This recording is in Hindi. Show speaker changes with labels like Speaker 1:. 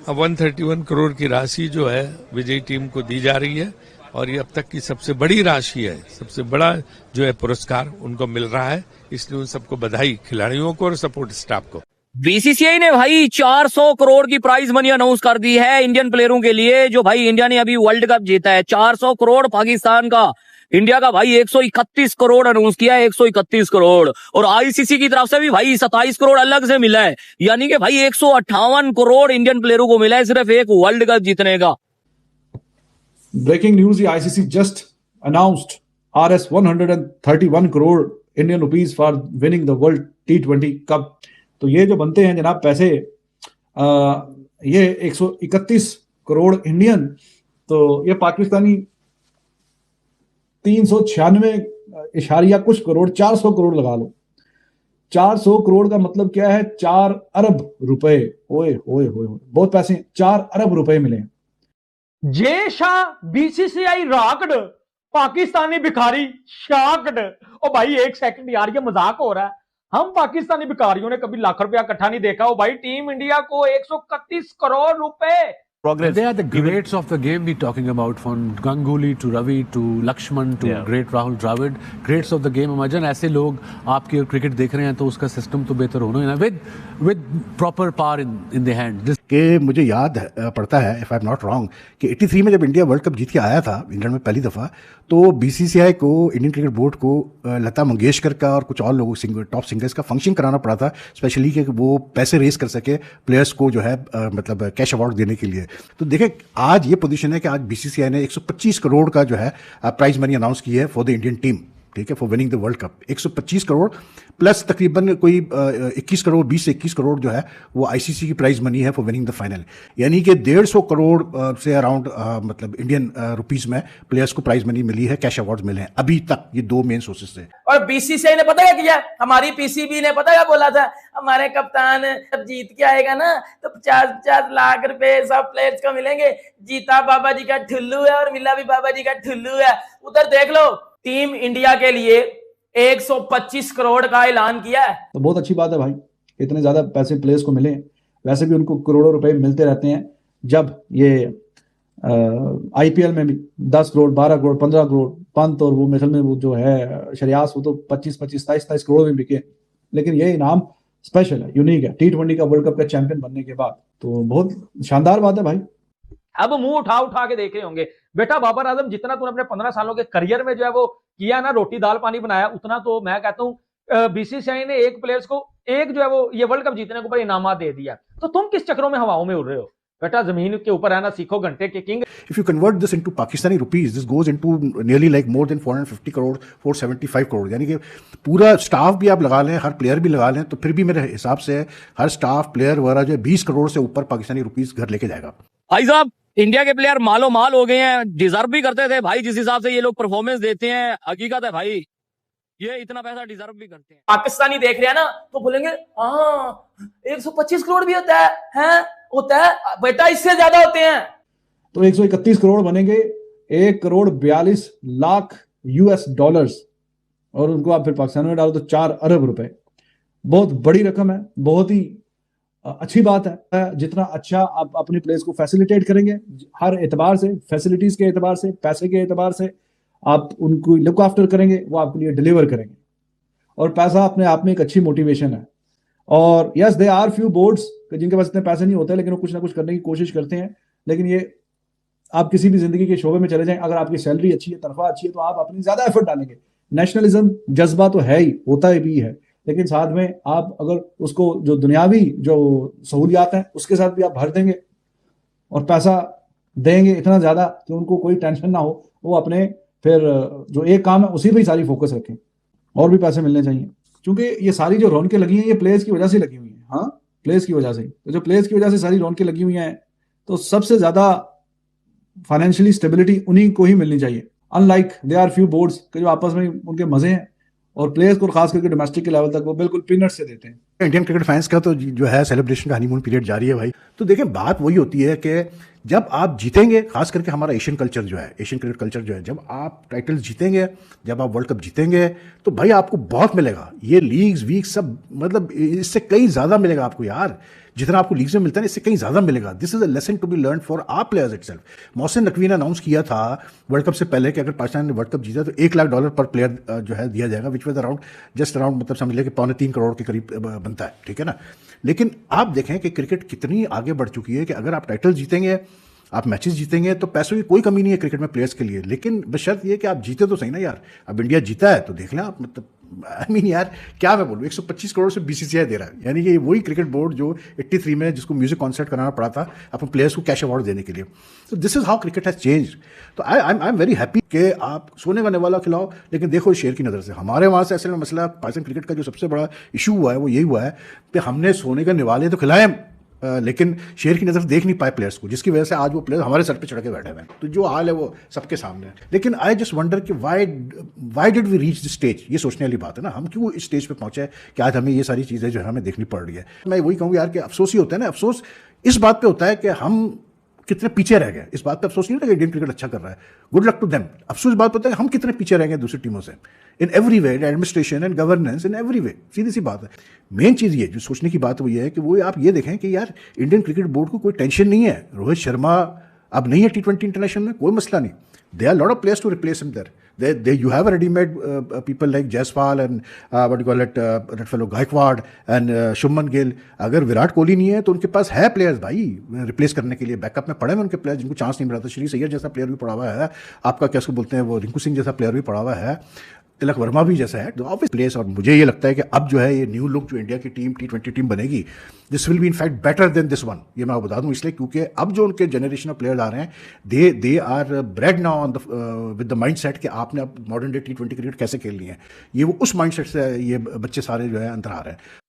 Speaker 1: 131 करोड़ की राशि जो है विजयी टीम को दी जा रही है और ये अब तक की सबसे बड़ी राशि है, सबसे बड़ा जो है पुरस्कार उनको मिल रहा है, इसलिए उन सबको बधाई, खिलाड़ियों को और सपोर्ट स्टाफ को।
Speaker 2: बीसीसीआई ने भाई 400 करोड़ की प्राइज मनी अनाउंस कर दी है इंडियन प्लेयरों के लिए, जो भाई इंडिया ने अभी वर्ल्ड कप जीता है। 400 करोड़ पाकिस्तान का, इंडिया का भाई 131 करोड़ अनाउंस किया है, 131 करोड़। और आईसीसी की तरफ से भी भाई 27 करोड़ अलग से मिला है, यानी कि भाई 158 करोड़ इंडियन प्लेयरों को मिला है सिर्फ एक वर्ल्ड कप जीतने का।
Speaker 3: Breaking news, ICC just announced RS 131 crore Indian rupees for winning the world T20 cup. तो ये जो बनते हैं जनाब पैसे, ये 131 करोड़ इंडियन, तो ये पाकिस्तानी 396 कुछ करोड़, 400 करोड़ लगा लो। 400 करोड़ का मतलब क्या है? 4 अरब रुपए। ओए होए होए, बहुत पैसे, 4 अरब रुपए मिले।
Speaker 4: जे शाह बीसीसीआई राकड, पाकिस्तानी भिखारी शाकड। ओ भाई एक सेकंड यार, ये मजाक हो रहा है? हम पाकिस्तानी भिखारियों ने कभी लाख रुपया इकट्ठा नहीं देखा। ओ भाई टीम इंडिया को 131 करोड़ रुपए।
Speaker 5: Progress. They are the greats of the game we're talking about, from Ganguly to Ravi to Lakshman to great Rahul Dravid, greats of the game. Imagine ऐसे लोग आपके क्रिकेट देख रहे हैं तो उसका सिस्टम तो बेहतर होना है with proper power in the hand.
Speaker 6: कि मुझे याद पड़ता है, if I am not wrong, कि 83 में जब इंडिया वर्ल्ड कप जीत के आया था इंग्लैंड में पहली दफा, तो बीसीसीआई को, इंडियन क्रिकेट बोर्ड को लता मंगेशकर का और कुछ और लोगों टॉप सिंगर्स का फंक्शन कराना पड़ा था, स्पेशली कि वो पैसे रेस कर सके प्लेयर्स को जो है मतलब कैश अवार्ड देने के लिए। तो देखें आज ये पोजीशन है कि आज बीसीसीआई ने 125 करोड़ का जो है प्राइज मनी अनाउंस की है फॉर द इंडियन टीम, ठीक है, for winning the world cup. 125 crore plus तकरीबन कोई 21 करोड़, 20 से 21 करोड़ जो है वो आईसीसी की प्राइज मनी है फॉर विनिंग द फाइनल, यानी कि 150 करोड़ से अराउंड मतलब इंडियन रुपीस में प्लेयर्स को प्राइज मनी मिली है, कैश अवार्ड मिले हैं अभी तक। ये दो मेन सोर्सेज से।
Speaker 7: और बीसीसीआई ने पता क्या किया? हमारी पीसीबी ने पता क्या बोला था? हमारे कप्तान जब जीत के आएगा ना तो 50-50 लाख रुपए सब प्लेयर्स को मिलेंगे। जीता बाबा जी का ठुल्लू है और मिला भी बाबा जी का ठुल्लू है। उधर देख लो, टीम इंडिया के लिए 125 करोड़ का ऐलान किया है।
Speaker 3: तो बहुत अच्छी बात है भाई, इतने ज्यादा पैसे प्लेयर्स को मिले। वैसे भी उनको करोड़ों रुपए मिलते रहते हैं। जब ये आईपीएल में भी 10 करोड़, 12 करोड़, 15 करोड़ पंत, और वो मिसल में वो जो है शरियास, वो तो 25-25, 27-27 करोड़ में बिके। लेकिन ये इनाम स्पेशल है, यूनिक है, T20 का वर्ल्ड कप का चैंपियन बनने के बाद। तो बहुत शानदार बात है भाई।
Speaker 4: अब मुंह उठा उठा के देख रहे होंगे, बेटा बाबर आजम जितना तूने अपने 15 सालों के करियर में जो है वो किया ना, रोटी दाल पानी बनाया, उतना तो मैं कहता हूं बीसीसीआई ने एक प्लेयर्स को एक जो है वो ये वर्ल्ड कप जीतने के ऊपर इनाम दे दिया। तो तुम किस चक्रों में हवाओं में उड़ रहे हो? बेटा जमीन के ऊपर रहना सीखो, घंटे के king.
Speaker 6: If you convert this into Pakistani rupees, this goes into nearly like more than 450 crore, 475 crore, यानी कि पूरा स्टाफ भी आप लगा लें, हर प्लेयर भी लगा लें, तो फिर भी मेरे हिसाब से हर स्टाफ प्लेयर वगैरह जो है 20 करोड़ से ऊपर पाकिस्तानी रुपीस घर लेके जाएगा।
Speaker 2: भाई साहब, इंडिया के प्लेयर मालो माल हो गए हैं, डिजर्व भी करते थे भाई। जिस हिसाब से ये लोग परफॉर्मेंस देते हैं, हकीकत है भाई, ये इतना पैसा डिजर्व भी करते हैं।
Speaker 7: पाकिस्तानी देख रहे हैं ना तो बोलेंगे हाँ 125 करोड़ भी होता है होता है बेटा, इससे ज्यादा होते हैं।
Speaker 3: तो 131 करोड़ बनेंगे 1 करोड़ 42 लाख US डॉलर्स, और उनको आप फिर पाकिस्तान में डालो तो 4 अरब रुपए। बहुत बड़ी रकम है, बहुत ही अच्छी बात है। जितना अच्छा आप अपने प्लेयर्स को फैसिलिटेट करेंगे हर एतबार से, फैसिलिटीज के एतबार से, पैसे के एतबार से, आप उनको लुक आफ्टर करेंगे, वो आपके लिए डिलीवर करेंगे। और पैसा अपने आप में एक अच्छी मोटिवेशन है। और yes, they are few boards जिनके पास इतने पैसे नहीं होते, लेकिन वो कुछ ना कुछ करने की कोशिश करते हैं। लेकिन ये आप किसी भी जिंदगी के शोबे में चले जाएं, अगर आपकी सैलरी अच्छी है, तनख्वाह अच्छी है, तो आप अपनी ज्यादा एफर्ट डालेंगे। नेशनलिज्म जज्बा तो है ही, होता है भी है, लेकिन साथ में आप अगर उसको जो दुनियावी जो सहूलियात हैं उसके साथ भी आप भर देंगे और पैसा देंगे इतना ज्यादा कि उनको कोई टेंशन ना हो, वो अपने फिर जो एक काम है उसी पे ही सारी फोकस रखें। और भी पैसे मिलने चाहिए, क्योंकि ये सारी जो रौनकें लगी हैं ये प्लेयर्स की वजह से लगी हुई हैं। हाँ, प्लेयर्स की वजह से। तो जो प्लेयर्स की वजह से सारी रौनकें लगी हुई हैं, तो सबसे ज्यादा फाइनेंशियली स्टेबिलिटी उन्हीं को ही मिलनी चाहिए। Unlike they are few boards के जो आपस में उनके मजे हैं, और प्लेयर्स को खास करके डोमेस्टिक के लेवल तक वो बिल्कुल पीनट से देते हैं।
Speaker 6: इंडियन क्रिकेट फैंस का तो जो है सेलिब्रेशन का हनीमून पीरियड जारी है भाई। तो देखिए बात वही होती है कि जब आप जीतेंगे, खास करके हमारा एशियन कल्चर जो है, एशियन क्रिकेट कल्चर जो है, जब आप टाइटल्स जीतेंगे, जब आप वर्ल्ड कप जीतेंगे, तो भाई आपको बहुत मिलेगा। ये लीग्स वीक्स सब मतलब इससे कई ज़्यादा मिलेगा आपको यार। जितना आपको लीग्स में मिलता है इससे कहीं ज़्यादा मिलेगा। This is a lesson to be learn for our players itself. Mohsin Naqvi ने अनाउंस किया था वर्ल्ड कप से पहले कि अगर पाकिस्तान ने वर्ल्ड कप जीता तो $1 लाख पर प्लेयर जो है दिया जाएगा, which was around just around मतलब समझ लिया कि 2.25 करोड़ के करीब बनता है, ठीक है ना। लेकिन आप देखें कि क्रिकेट कितनी आगे बढ़ चुकी है कि अगर आप टाइटल जीतेंगे, आप मैचेस जीतेंगे तो पैसों की कोई कमी नहीं है क्रिकेट में प्लेयर्स के लिए, लेकिन बशर्त ये कि आप जीते तो सही ना यार। अब इंडिया जीता है तो देख लें आप, मतलब आई मीन यार क्या मैं बोलूँ, 125 करोड़ से BCCI दे रहा है, यानी कि वही क्रिकेट बोर्ड जो 83 में जिसको म्यूजिक कॉन्सर्ट कराना पड़ा था अपने प्लेयर्स को कैश अवार्ड देने के लिए। तो this is how cricket has change. तो आई एम वेरी हैप्पी कि आप सोने का निवाला खिलाओ लेकिन देखो शेर की नज़र से। हमारे वहाँ से असल में मसला पाकिस्तान क्रिकेट का जो सबसे बड़ा इशू हुआ है वो यही हुआ है कि हमने सोने के निवाले तो खिलाए लेकिन शेर की नज़र देख नहीं पाए प्लेयर्स को, जिसकी वजह से आज वो प्लेयर्स हमारे सर पे चढ़ के बैठे हुए हैं। तो जो हाल है वो सबके सामने है। लेकिन आई जस्ट वंडर कि why did we reach this stage, ये सोचने वाली बात है ना, हम क्यों इस स्टेज पे पहुंचे कि आज हमें ये सारी चीज़ें जो है हमें देखनी पड़ रही है। मैं वही कहूँ यार कि अफसोस ही होता है ना, अफसोस इस बात पर होता है कि हम कितने पीछे रह गए। इस बात पे अफसोस नहीं होता कि इंडियन क्रिकेट अच्छा कर रहा है, गुड लक टू देम। अफसोस इस बात पे होता है कि हम कितने पीछे रह गए दूसरी टीमों से in every way, administration and governance in every way. सीधी सी बात है। मेन चीज़ ये जो सोचने की बात वो ये है कि वो आप ये देखें कि यार इंडियन क्रिकेट बोर्ड को कोई टेंशन नहीं है। रोहित शर्मा अब नहीं है T20 इंटरनेशनल में, कोई मसला नहीं। There are a lot of players to replace him there. You have a ready-made people like Jaiswal and what do you call it, that fellow Gaikwad and Shubman Gill. अगर विराट कोहली नहीं है तो उनके पास है प्लेयर्स भाई रिप्लेस करने के लिए, बैकअप में पड़े हैं उनके प्लेयर्स जिनको चांस नहीं मिला था। श्री सैयद जैसा प्लेयर भी पड़ा हुआ है, आपका क्या उसको बोलते हैं वो रिंकू सिंह जैसा प्लेयर भी पड़ा हुआ है, तिलक वर्मा भी जैसा है, तो ऑब्वियस प्लेस। और मुझे ये लगता है कि अब जो है ये न्यू लुक जो इंडिया की टीम T20 टीम बनेगी, this will be in fact better than this one. ये मैं आपको बता दूं इसलिए क्योंकि अब जो उनके जनरेशन ऑफ प्लेयर्स आ रहे हैं they are bred now on the with the mindset कि आपने अब मॉडर्न डे T20 क्रिकेट कैसे खेलनी है। ये वो उस माइंडसेट से ये बच्चे सारे जो है अंदर आ रहे हैं।